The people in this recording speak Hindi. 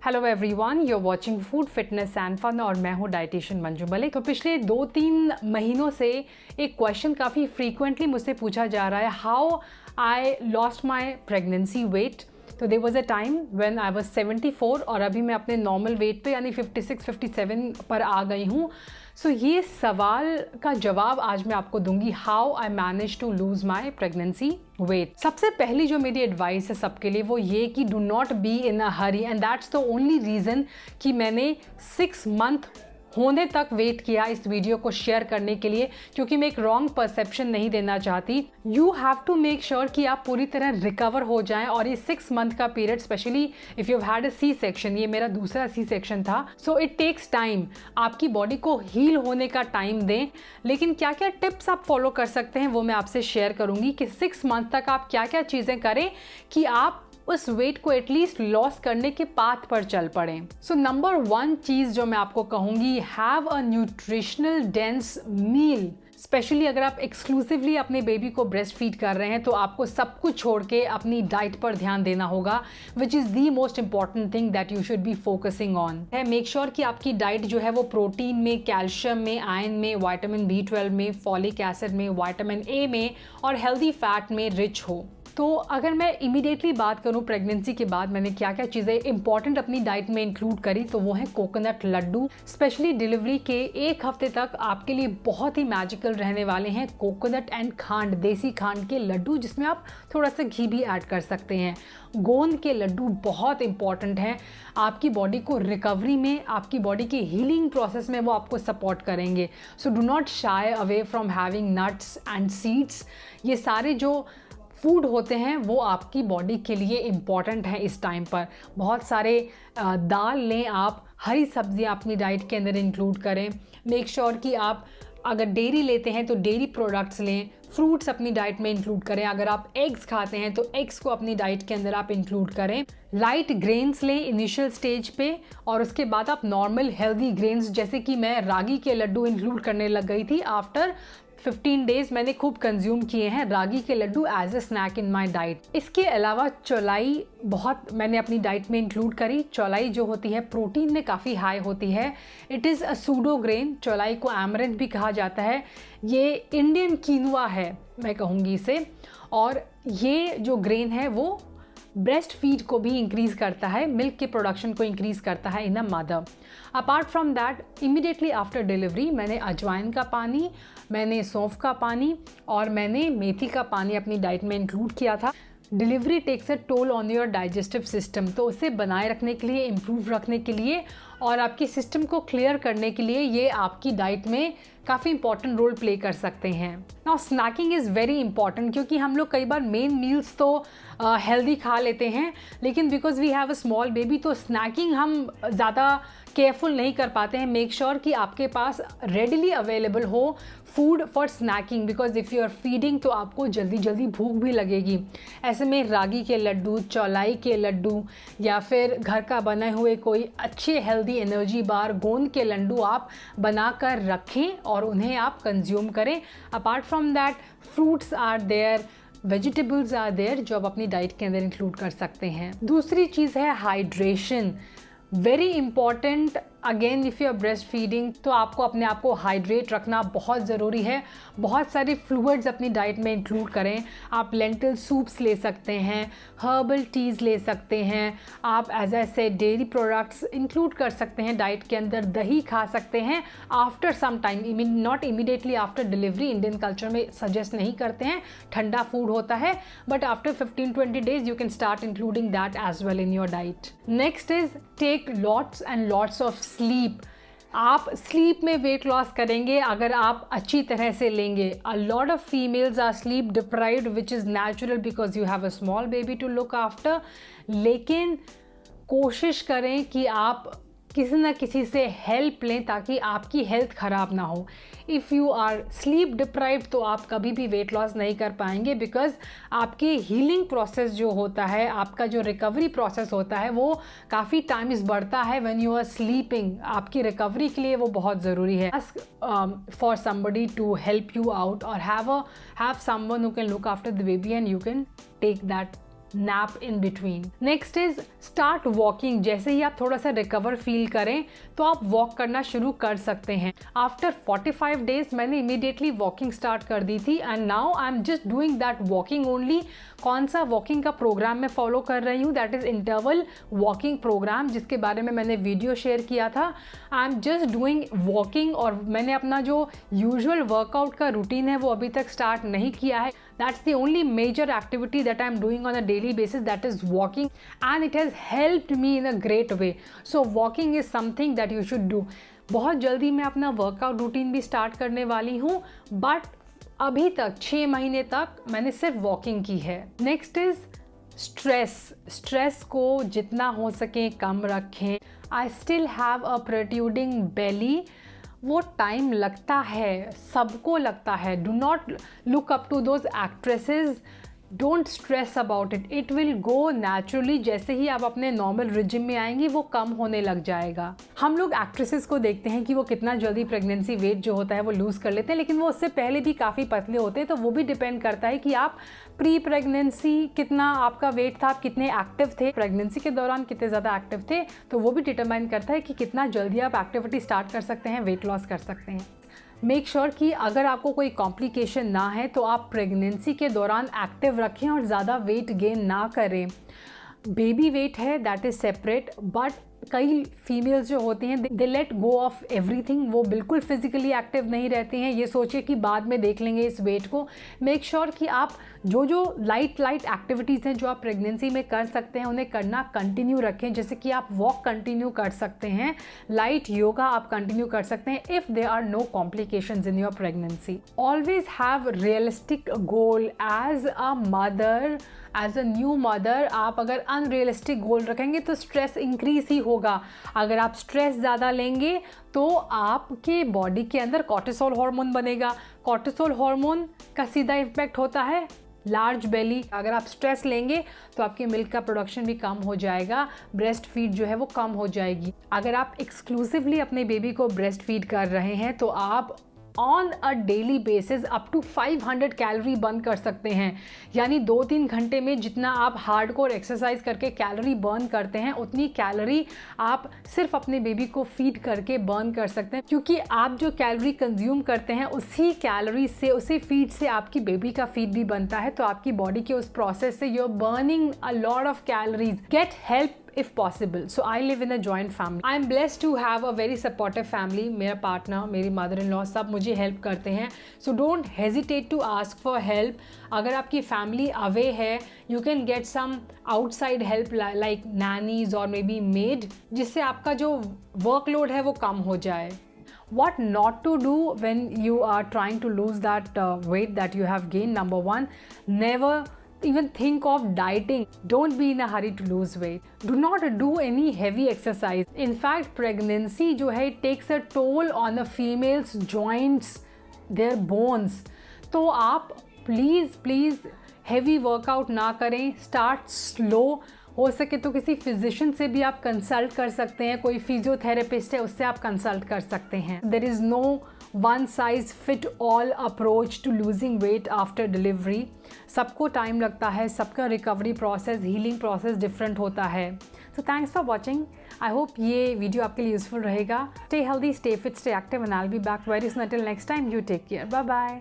Hello everyone, you are watching food fitness and fun और मैं हूँ डाइटिशियन मंजू मलिक। तो पिछले 2-3 महीनों से एक क्वेश्चन काफ़ी फ्रीक्वेंटली मुझसे पूछा जा रहा है, how I lost my pregnancy weight. तो there was a time when I was 74 और अभी मैं अपने नॉर्मल वेट पे यानी 56-57 पर आ गई हूँ। सो ये सवाल का जवाब आज मैं आपको दूंगी, how I manage to lose my pregnancy weight. सबसे पहली जो मेरी एडवाइस है सबके लिए वो ये कि do not be in a Hari, and that's the only reason कि मैंने 6 मंथ होने तक वेट किया इस वीडियो को शेयर करने के लिए, क्योंकि मैं एक रॉन्ग परसेप्शन नहीं देना चाहती। You have to make sure कि आप पूरी तरह रिकवर हो जाएं, और ये 6 मंथ का period, especially if you had a C section, ये मेरा दूसरा सी सेक्शन था, सो इट टेक्स टाइम। आपकी बॉडी को हील होने का टाइम दें। लेकिन क्या क्या टिप्स आप फॉलो कर सकते हैं वो मैं आपसे शेयर करूंगी कि 6 मंथ तक आप क्या क्या चीज़ें करें कि आप उस वेट को एटलीस्ट लॉस करने के पाथ पर चल पड़े। सो नंबर 1 चीज़ जो मैं आपको कहूँगी, have a nutritional dense meal. Especially अगर आप एक्सक्लूसिवली अपने बेबी को ब्रेस्ट फीड कर रहे हैं तो आपको सब कुछ छोड़ के अपनी डाइट पर ध्यान देना होगा, which is the most important thing that you should be focusing on है। मेक श्योर कि आपकी डाइट जो है वो प्रोटीन में, कैल्शियम में, आयरन में, विटामिन B12 में, फॉलिक एसिड में, विटामिन A में और हेल्दी फैट में रिच हो। तो अगर मैं इमीडिएटली बात करूं प्रेगनेंसी के बाद मैंने क्या क्या चीज़ें इंपॉर्टेंट अपनी डाइट में इंक्लूड करी, तो वो है कोकोनट लड्डू। स्पेशली डिलीवरी के 1 हफ्ते तक आपके लिए बहुत ही मैजिकल रहने वाले हैं कोकोनट एंड खांड, देसी खांड के लड्डू, जिसमें आप थोड़ा सा घी भी ऐड कर सकते हैं। गोंद के लड्डू बहुत इंपॉर्टेंट हैं आपकी बॉडी को रिकवरी में, आपकी बॉडी के हीलिंग प्रोसेस में वो आपको सपोर्ट करेंगे। So do not shy away from having nuts and seeds. ये सारे जो फूड होते हैं वो आपकी बॉडी के लिए इम्पॉर्टेंट है इस टाइम पर। बहुत सारे दाल लें आप, हरी सब्जियां अपनी डाइट के अंदर इंक्लूड करें। मेक श्योर कि आप अगर डेयरी लेते हैं तो डेयरी प्रोडक्ट्स लें, फ्रूट्स अपनी डाइट में इंक्लूड करें। अगर आप एग्स खाते हैं तो एग्स को अपनी डाइट के अंदर आप इंक्लूड करें। लाइट ग्रेन्स लें इनिशियल स्टेज पे, और उसके बाद आप नॉर्मल हेल्दी ग्रेन्स, जैसे कि मैं रागी के लड्डू इंक्लूड करने लग गई थी। आफ्टर 15 डेज मैंने खूब कंज्यूम किए हैं रागी के laddoo as a snack in my diet. इसके अलावा चौलाई बहुत मैंने अपनी डाइट में इंक्लूड करी। चौलाई जो होती है प्रोटीन में काफ़ी हाई होती है। It is a pseudo grain, चौलाई को एमरंथ भी कहा जाता है। ये इंडियन कीनुआ है मैं कहूँगी इसे, और ये जो ग्रेन है वो ब्रेस्ट फीड को भी इंक्रीज़ करता है, मिल्क के प्रोडक्शन को इंक्रीज़ करता है in a mother. Apart from that, immediately after delivery मैंने अजवाइन का पानी, मैंने सौंफ का पानी और मैंने मेथी का पानी अपनी डाइट में इंक्लूड किया था। Delivery takes a toll on your digestive system, तो उसे बनाए रखने के लिए, इम्प्रूव रखने के लिए और आपके सिस्टम को क्लियर करने के लिए ये आपकी डाइट में काफ़ी इंपॉर्टेंट रोल प्ले कर सकते हैं। Now snacking is very important, क्योंकि हम लोग कई बार मेन मील्स तो हेल्दी खा लेते हैं, लेकिन because we have a small baby तो स्नैकिंग हम ज़्यादा केयरफुल नहीं कर पाते हैं। मेक श्योर कि आपके पास रेडिली अवेलेबल हो food for snacking, because if you are feeding तो आपको जल्दी जल्दी भूख भी लगेगी। ऐसे में रागी के लड्डू, चौलाई के लड्डू या फिर घर का बने हुए कोई अच्छे हेल्दी एनर्जी बार, गोंद के लड्डू आप बनाकर रखें और उन्हें आप कंज्यूम करें। Apart from that, fruits are there, vegetables are there जो आप अपनी डाइट के अंदर इंक्लूड कर सकते हैं। दूसरी चीज़ है hydration, very important. Again if you are breast feeding तो आपको अपने आप को हाइड्रेट रखना बहुत ज़रूरी है। बहुत सारे फ्लूइड्स अपनी डाइट में इंक्लूड करें। आप लेंटिल सूप्स ले सकते हैं, हर्बल टीज़ ले सकते हैं, आप एज ए से डेयरी प्रोडक्ट्स इंक्लूड कर सकते हैं डाइट के अंदर, दही खा सकते हैं after some time, not immediately after delivery. Indian culture में सजेस्ट नहीं करते हैं, ठंडा फूड होता है, but after 15-20 days you can start including that as well in your diet. Next is take lots and lots of sleep. आप स्लीप में वेट लॉस करेंगे अगर आप अच्छी तरह से लेंगे। A lot of females are sleep deprived which is natural because you have a small baby to look after, लेकिन कोशिश करें कि आप किसी न किसी से हेल्प लें ताकि आपकी हेल्थ ख़राब ना हो। If you are sleep deprived तो आप कभी भी वेट लॉस नहीं कर पाएंगे, बिकॉज आपके हीलिंग प्रोसेस जो होता है, आपका जो रिकवरी प्रोसेस होता है वो काफ़ी टाइम्स बढ़ता है व्हेन यू आर स्लीपिंग। आपकी रिकवरी के लिए वो बहुत ज़रूरी है। For somebody to help you out और have someone who can look after the baby and you can take that nap in between. Next is start walking. जैसे ही आप थोड़ा सा रिकवर फील करें तो आप वॉक करना शुरू कर सकते हैं. आफ्टर 45 डेज मैंने इमीडिएटली वॉकिंग स्टार्ट कर दी थी and now I am just doing that walking only. कौन सा वॉकिंग का प्रोग्राम मैं फॉलो कर रही हूँ, that is interval walking program, जिसके बारे में मैंने वीडियो शेयर किया था. I am just doing walking और मैंने अपना जो यूजुअल वर्कआउट का रूटीन है वो अभी तक स्टार्ट नहीं किया है. That's the only major activity that I'm doing on a daily basis, that is walking, and it has helped me in a great way. So walking is something that you should do. बहुत जल्दी मैं अपना वर्कआउट रूटीन भी स्टार्ट करने वाली हूँ, बट अभी तक 6 महीने तक मैंने सिर्फ वॉकिंग की है. नेक्स्ट इज स्ट्रेस को जितना हो सके कम रखें. I still have a protruding belly. वो टाइम लगता है, सबको लगता है. Do not look up to those actresses. Don't stress about it, it will go naturally. जैसे ही आप अपने नॉर्मल रिजिम में आएंगी वो कम होने लग जाएगा. हम लोग एक्ट्रेसेस को देखते हैं कि वो कितना जल्दी प्रेगनेंसी वेट जो होता है वो लूज़ कर लेते हैं, लेकिन वो उससे पहले भी काफ़ी पतले होते हैं. तो वो भी डिपेंड करता है कि आप प्री प्रेगनेंसी कितना आपका वेट था, आप कितने एक्टिव थे, प्रेगनेंसी के दौरान कितने ज़्यादा एक्टिव थे. तो वो भी डिटरमाइन करता है कि कितना जल्दी आप एक्टिविटी स्टार्ट कर सकते हैं, वेट लॉस कर सकते हैं. मेक श्योर कि अगर आपको कोई कॉम्प्लिकेशन ना है तो आप प्रेगनेंसी के दौरान एक्टिव रखें और ज़्यादा वेट गेन ना करें. बेबी वेट है दैट इज़ सेपरेट, बट कई फीमेल्स जो होती हैं दे लेट गो ऑफ एवरीथिंग. वो बिल्कुल फिजिकली एक्टिव नहीं रहती हैं, ये सोचिए कि बाद में देख लेंगे इस वेट को. मेक श्योर कि आप जो लाइट एक्टिविटीज़ हैं जो आप प्रेगनेंसी में कर सकते हैं उन्हें करना कंटिन्यू रखें. जैसे कि आप वॉक कंटिन्यू कर सकते हैं, लाइट योगा आप कंटिन्यू कर सकते हैं if there are no complications in your pregnancy. Always have realistic goal as a mother. As a new mother आप अगर अनरियलिस्टिक गोल रखेंगे तो स्ट्रेस इंक्रीज ही होगा. अगर आप स्ट्रेस ज़्यादा लेंगे तो आपके बॉडी के अंदर कॉर्टिसोल हार्मोन बनेगा. कॉर्टिसोल हार्मोन का सीधा इम्पैक्ट होता है लार्ज बेली. अगर आप स्ट्रेस लेंगे तो आपके मिल्क का प्रोडक्शन भी कम हो जाएगा, ब्रेस्ट फीड जो है वो कम हो जाएगी. अगर आप एक्सक्लूसिवली अपने बेबी को ब्रेस्ट फीड कर रहे हैं तो आप on a daily basis up to 500 calorie burn कर सकते हैं. यानी 2-3 घंटे में जितना आप हार्डकोर एक्सरसाइज करके कैलोरी बर्न करते हैं उतनी कैलोरी आप सिर्फ अपने बेबी को फीड करके बर्न कर सकते हैं. क्योंकि आप जो कैलोरी कंज्यूम करते हैं उसी कैलोरी से, उसी फीड से आपकी बेबी का फीड भी बनता है. तो आपकी बॉडी के उस प्रोसेस से you are burning a lot of calories. Get help if possible. So I live in a joint family. I am blessed to have a very supportive family. मेरा पार्टनर, मेरी मदर इन लॉ सब मुझे हेल्प करते हैं. So don't hesitate to ask for help. अगर आपकी फैमिली अवे है you can get some outside help like nannies or maybe maid, जिससे आपका जो वर्कलोड है वो कम हो जाए. What not to do when you are trying to lose that weight that you have gained. Number 1, never even think of dieting. Don't be in a hurry to lose weight. Do not do any heavy exercise. In fact, pregnancy जो है it takes a toll on a female's joints, their bones. तो आप प्लीज़ heavy workout ना करें. Start slow. हो सके तो किसी फिजिशियन से भी आप कंसल्ट कर सकते हैं. कोई फिजियोथेरेपिस्ट है उससे आप कंसल्ट कर सकते हैं. There is no one size fit all approach to losing weight after delivery. सबको टाइम लगता है, सबका recovery process, healing process different होता है. So thanks for watching. I hope ये वीडियो आपके लिए यूजफुल रहेगा. Stay healthy, stay fit, stay active and I will be back very soon. Until next time, you take care. Bye bye.